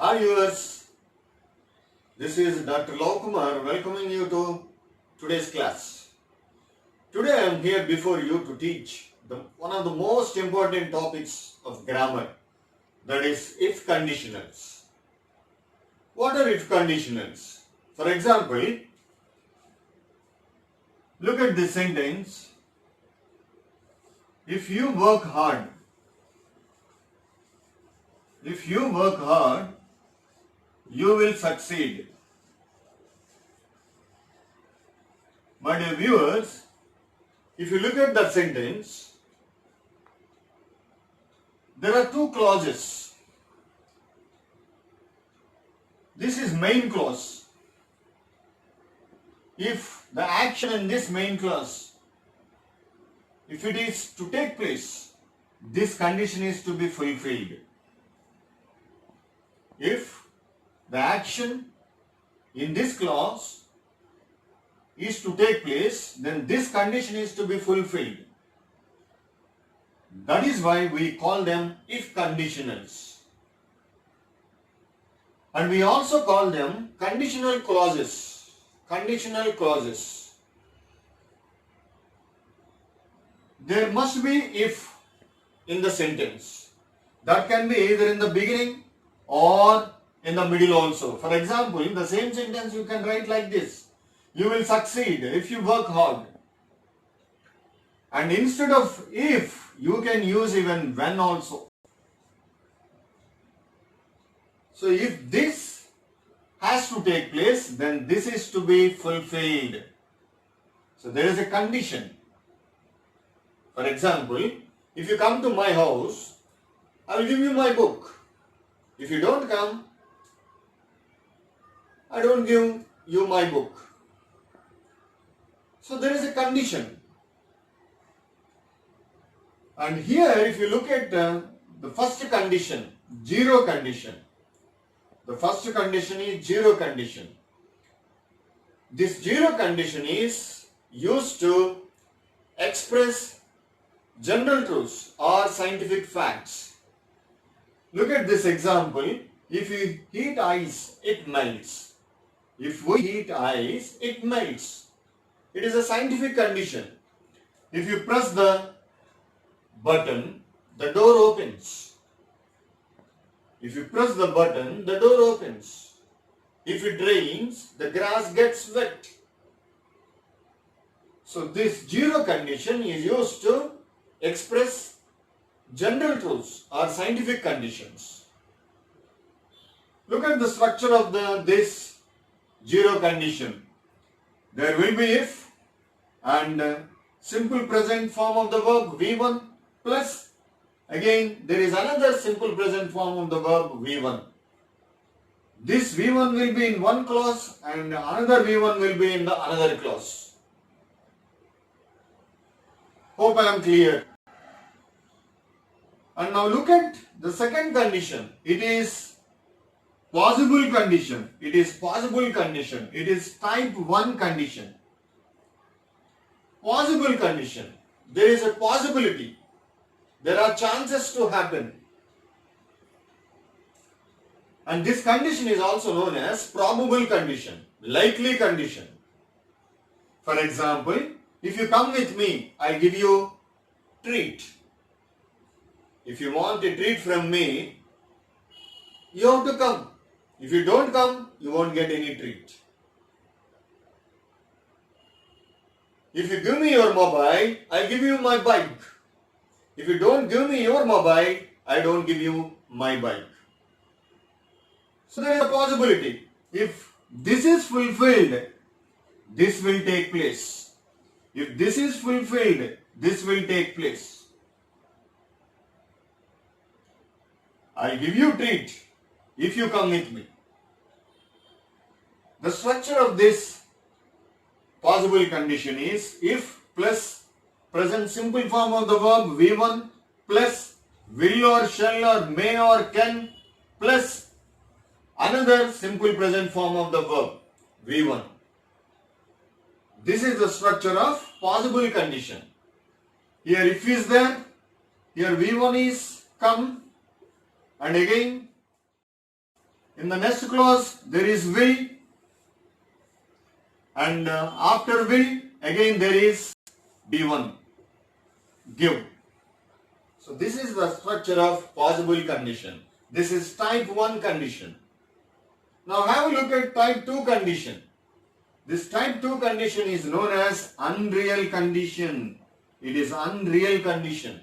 Hi viewers, this is Dr. Lokumar welcoming you to today's class. Today I am here before you to teach one of the most important topics of grammar, that is if conditionals. What are if conditionals? For example, look at this sentence. If you work hard, you will succeed. My dear viewers, if you look at that sentence, there are two clauses. This is main clause. If the action in this main clause, if it is to take place, this condition is to be fulfilled. If the action in this clause is to take place, then this condition is to be fulfilled. That is why we call them if conditionals. And we also call them conditional clauses. Conditional clauses. There must be if in the sentence. That can be either in the beginning or in the middle also. For example, in the same sentence you can write like this. You will succeed if you work hard. And instead of if, you can use even when also. So if this has to take place, then this is to be fulfilled. So there is a condition. For example, if you come to my house, I will give you my book. If you don't come, I don't give you my book. So there is a condition. And here if you look at the first condition, zero condition. The first condition is zero condition. This zero condition is used to express general truths or scientific facts. Look at this example. If you heat ice, it melts. If we heat ice, it melts. It is a scientific condition. If you press the button, the door opens. If you press the button, the door opens. If it rains, the grass gets wet. So this zero condition is used to express general truths or scientific conditions. Look at the structure of this zero condition. There will be if and simple present form of the verb V1 plus again there is another simple present form of the verb V1. This V1 will be in one clause and another V1 will be in the another clause. Hope I am clear. And now look at the second condition. It is possible condition. It is possible condition. It is type 1 condition. Possible condition. There is a possibility. There are chances to happen. And this condition is also known as probable condition, likely condition. For example, if you come with me, I'll give you treat. If you want a treat from me, you have to come. If you don't come, you won't get any treat. If you give me your mobile, I'll give you my bike. If you don't give me your mobile, I don't give you my bike. So there is a possibility. If this is fulfilled, this will take place. If this is fulfilled, this will take place. I'll give you treat if you come with me. The structure of this possible condition is if plus present simple form of the verb V1 plus will or shall or may or can plus another simple present form of the verb V1. This is the structure of possible condition. Here if is there, here V1 is come, and again In the next clause, there is will, and after will, again there is B1, give. So this is the structure of possible condition. This is type 1 condition. Now have a look at type 2 condition. This type 2 condition is known as unreal condition. It is unreal condition.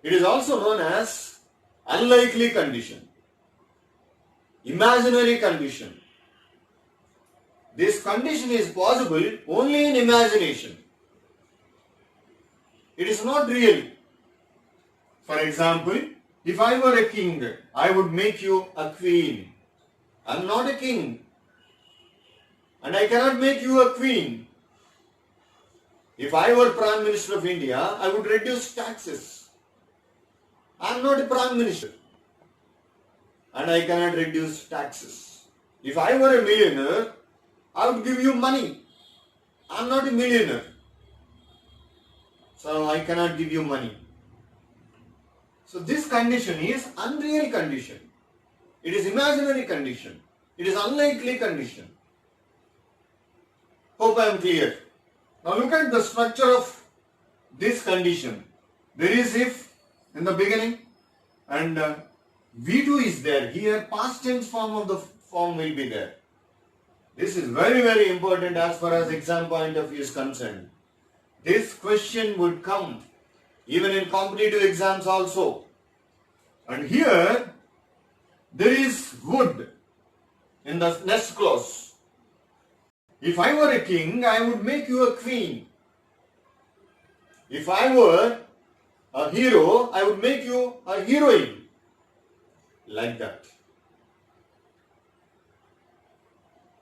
It is also known as unlikely condition, imaginary condition. This condition is possible only in imagination. It is not real. For example, if I were a king, I would make you a queen. I am not a king, and I cannot make you a queen. If I were Prime Minister of India, I would reduce taxes. I am not a Prime Minister, and I cannot reduce taxes. If I were a millionaire, I would give you money. I am not a millionaire, so I cannot give you money. So this condition is unreal condition. It is imaginary condition. It is unlikely condition. Hope I am clear. Now look at the structure of this condition. There is if in the beginning, and V2 is there. Here past tense form of the form will be there. This is very, very important as far as exam point of view is concerned. This question would come even in competitive exams also. And here there is would in the next clause. If I were a king, I would make you a queen. If I were a hero, I would make you a heroine. Like that.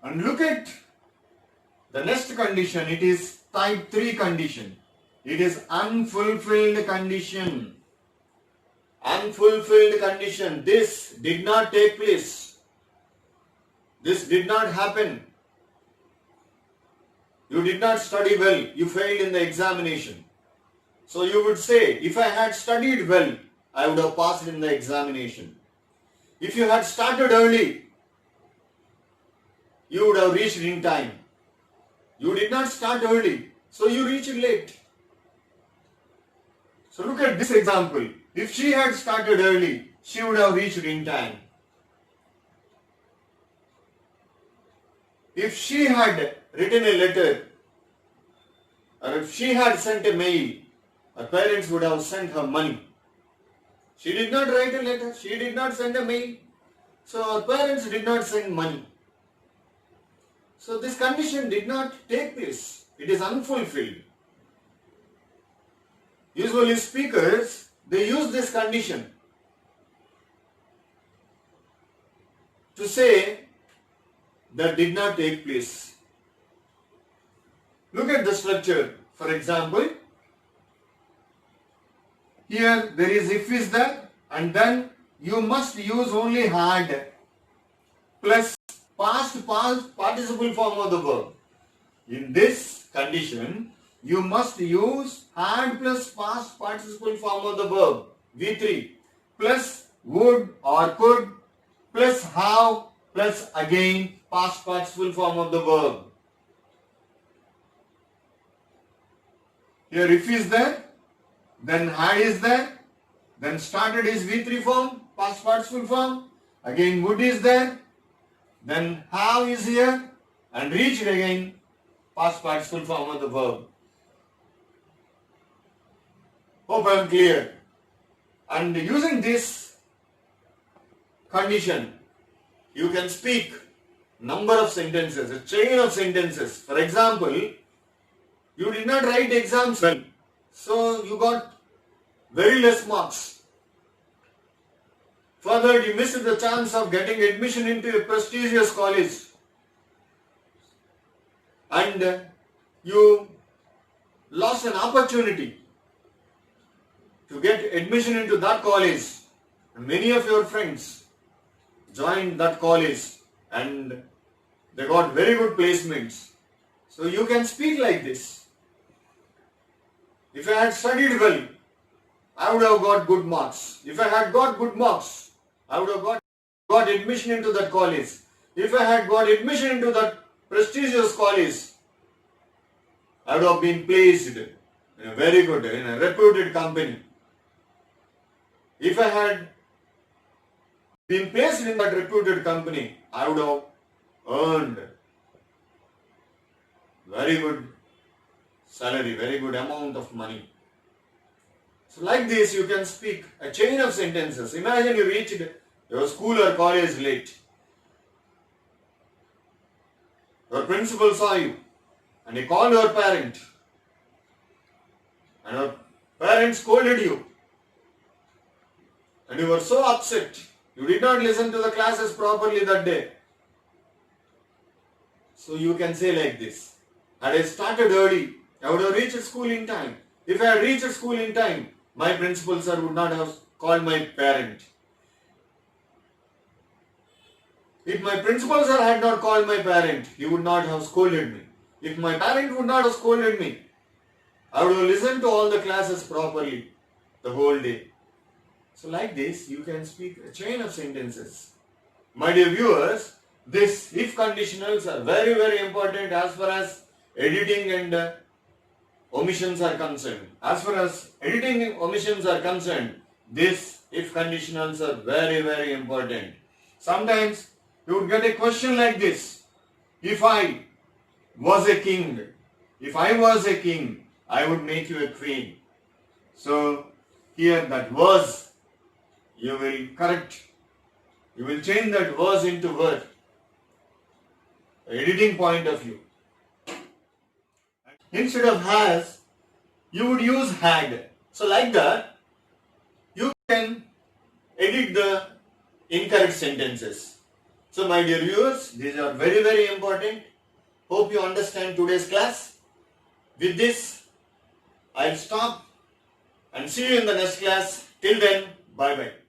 And look at the next condition. It is type 3 condition. It is unfulfilled condition. Unfulfilled condition. This did not take place. This did not happen. You did not study well. You failed in the examination. So you would say, if I had studied well, I would have passed in the examination. If you had started early, you would have reached in time. You did not start early, so you reached late. So look at this example. If she had started early, she would have reached in time. If she had written a letter, or if she had sent a mail, her parents would have sent her money. She did not write a letter, she did not send a mail, so her parents did not send money. So this condition did not take place. It is unfulfilled. Usually speakers, they use this condition to say that did not take place. Look at the structure. For example, here there is if is there, and then you must use only had plus past participle form of the verb. In this condition, you must use had plus past participle form of the verb, V3, plus would or could, plus have, plus again past participle form of the verb. Here if is there, then had is there, then started is V3 form, past participle form, again would is there, then have is here, and reached again past participle form of the verb. Hope I am clear. And using this condition, you can speak number of sentences, a chain of sentences. For example, you did not write exams well, so you got very less marks. Further, you missed the chance of getting admission into a prestigious college, and you lost an opportunity to get admission into that college. And many of your friends joined that college and they got very good placements. So you can speak like this. If I had studied well, I would have got good marks. If I had got good marks, I would have got got admission into that college, if I had got admission into that prestigious college, I would have been placed in a very good, in a reputed company. If I had been placed in that reputed company, I would have earned very good salary, very good amount of money. So like this you can speak a chain of sentences. Imagine you reached your school or college late. Your principal saw you and he called your parent. And your parent scolded you. And you were so upset. You did not listen to the classes properly that day. So you can say like this. Had I started early, I would have reached school in time. If I had reached school in time, my principal sir would not have called my parent. If my principal sir had not called my parent, he would not have scolded me. If my parent would not have scolded me, I would have listened to all the classes properly the whole day. So like this, you can speak a chain of sentences. My dear viewers, this if conditionals are very, very important as far as editing and omissions are concerned. As far as editing and omissions are concerned, this if conditionals are very, very important. Sometimes you would get a question like this. If I was a king, I would make you a queen. So here that was, you will correct, you will change that was into word. Editing point of view. Instead of has, you would use had. So like that, you can edit the incorrect sentences. So my dear viewers, these are very, very important. Hope you understand today's class. With this, I'll stop and see you in the next class. Till then, bye-bye.